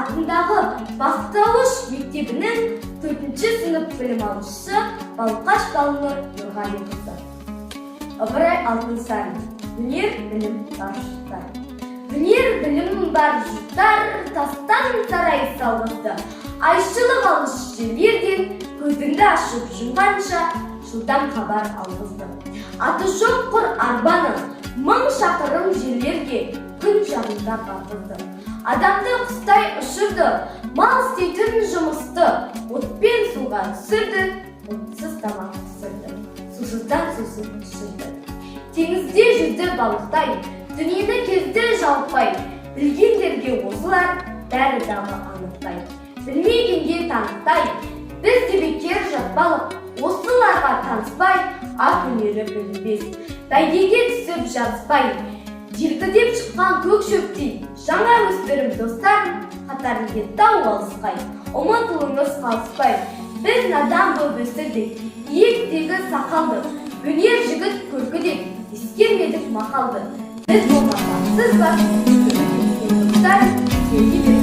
атындағы бастауыш мектебінің 4-ші сынып білім алушысы Балқаш Балнұр Нұрғалиқызы. Ыбырай Алтынсарин. Өнер білім бар жұрттар. Өнер білім бар жұрттар, тастан сарай салғызды. Айшылық алыш жерлерден көзіңді ашып жұмғанша жылдам хабар алғызды. Аты жоқ құр арбаны 1000 шақырым жерлерге күн жағында барғызды. Адамды құстай ұшырды, мал істейтін жұмысты отпен суға түсірді, отсыз тамақ пісірді, сусыздан сусын ішірді. Теңізде жүзді балықтай, дүниені кезді жалпай, білгендерге осылар бәрі дағы анықтай. Білмегенге таныттай, біз де бекер жатпалық, осыларға таныспай, ат өнері білінбес. Бәйгеге түсіп жарыспай, желкідеп шыққан көк шөптей, жаңа өспірім достар, қатарын кеттау алыспай, ұмытылыңыз қалыспай. Біз надан боп өсірдік, иектегі сақалды, өнер жігіт көркіден, ескермедік мақалды. Біз болмасақ, сіз бар, достар,